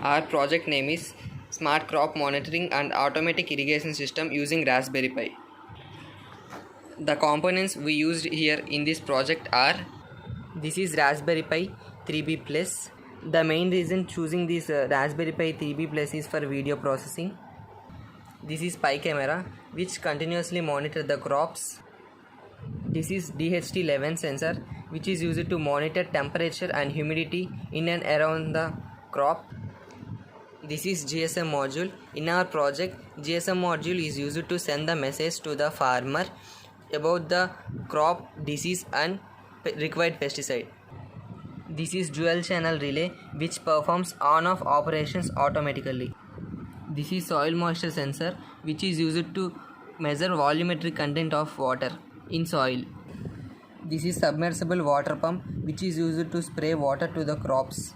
Our project name is Smart Crop Monitoring and Automatic Irrigation System using Raspberry Pi. The components we used here in this project are: this is Raspberry Pi 3B Plus. The main reason choosing this Raspberry Pi 3B Plus is for video processing. This is Pi camera which continuously monitor the crops. This is DHT11 sensor which is used to monitor temperature and humidity in and around the crop. This is GSM module. In our project, GSM module is used to send the message to the farmer about the crop disease and required pesticide. This is dual channel relay which performs on-off operations automatically. This is soil moisture sensor which is used to measure volumetric content of water in soil. This is submersible water pump which is used to spray water to the crops.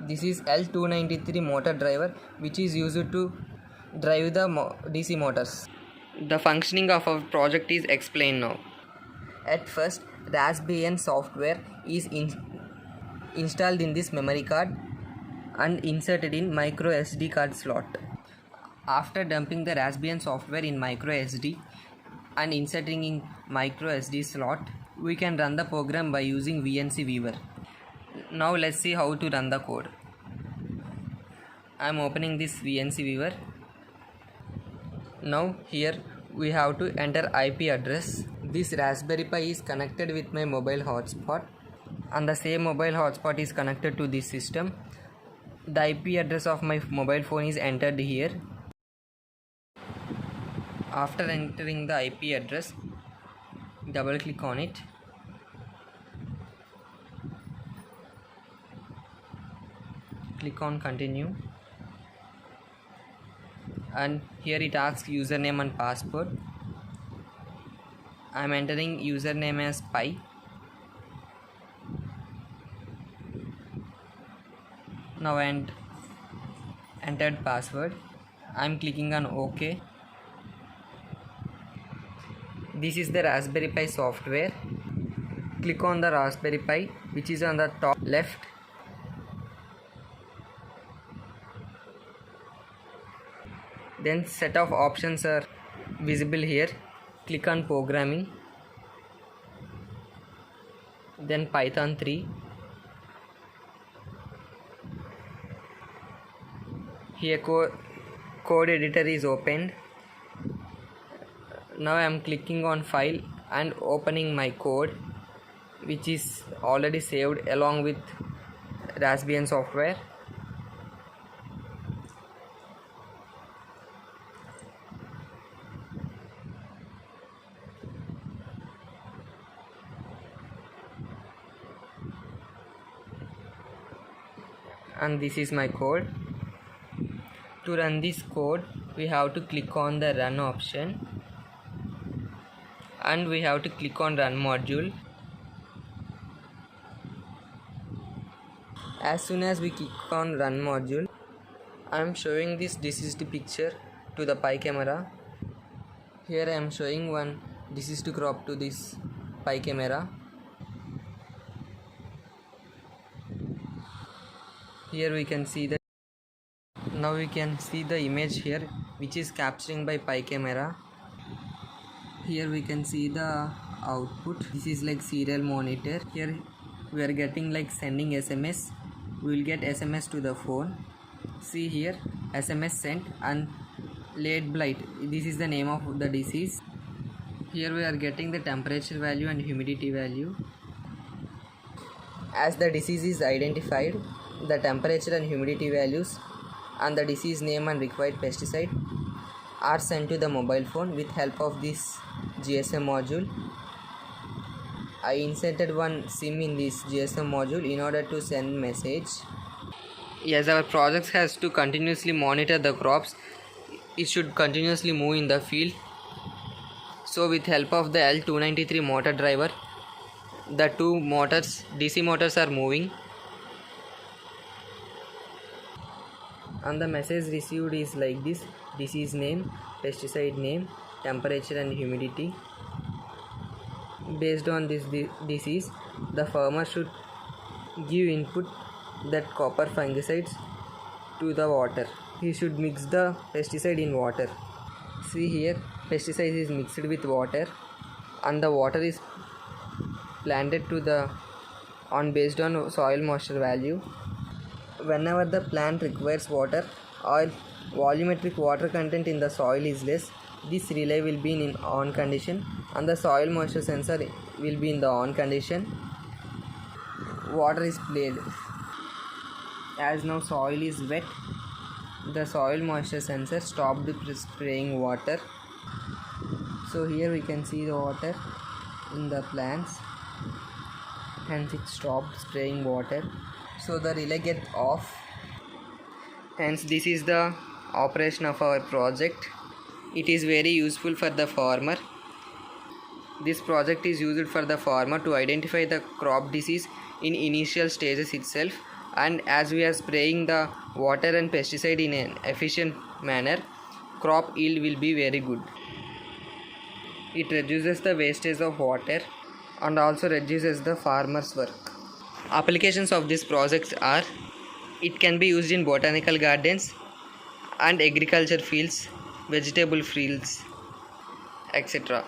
This is L293 motor driver which is used to drive the DC motors. The functioning of our project is explained now. At first, Raspbian software is installed in this memory card and inserted in micro SD card slot. After dumping the Raspbian software in micro SD and inserting in micro SD slot, we can run the program by using VNC Viewer. Now let's see how to run the code. I am opening this VNC Viewer. Now here we have to enter IP address. This Raspberry Pi is connected with my mobile hotspot and the same mobile hotspot is connected to this system. The IP address of my mobile phone is entered here. After entering the IP address, double click on it. Click on continue. And here it asks username and password. I am entering username as Pi. Now I entered password. I am clicking on OK. This is the Raspberry Pi software. Click on the Raspberry Pi which is on the top left. Then set of options are visible here. Click on programming. Then Python 3. Here code editor is opened. Now I am clicking on file and opening my code which is already saved along with Raspbian software. And this is my code. To run this code, we have to click on the run option and we have to click on run module. As soon as we click on run module, I am showing this deceased picture to the Pi camera. Here I am showing one deceased crop to this Pi camera. Here we can see that. Now we can see the image here which is capturing by Pi camera. Here we can see the output. This is like serial monitor. Here we are getting like sending SMS. We will get SMS to the phone. See here, SMS sent and lead blight. This is the name of the disease. Here we are getting the temperature value and humidity value. As the disease is identified, the temperature and humidity values and the disease name and required pesticide are sent to the mobile phone with help of this GSM module. I inserted one SIM in this GSM module in order to send message. As our project has to continuously monitor the crops, it should continuously move in the field. So with help of the L293 motor driver, the two motors, DC motors, are moving. And the message received is like this: disease name, pesticide name, temperature and humidity. Based on this disease, the farmer should give input that copper fungicides to the water. He should mix the pesticide in water. See here, pesticide is mixed with water, and the water is planted to the based on soil moisture value. Whenever the plant requires water or volumetric water content in the soil is less, this relay will be in on condition and the soil moisture sensor will be in the on condition. Water is played. As now soil is wet, the soil moisture sensor stopped spraying water. So here we can see the water in the plants, hence it stopped spraying water. So the relay gets off. Hence this is the operation of our project. It is very useful for the farmer. This project is used for the farmer to identify the crop disease in initial stages itself, and as we are spraying the water and pesticide in an efficient manner, crop yield will be very good. It reduces the wastage of water and also reduces the farmer's work. Applications of this project are: it can be used in botanical gardens and agriculture fields, vegetable fields, etc.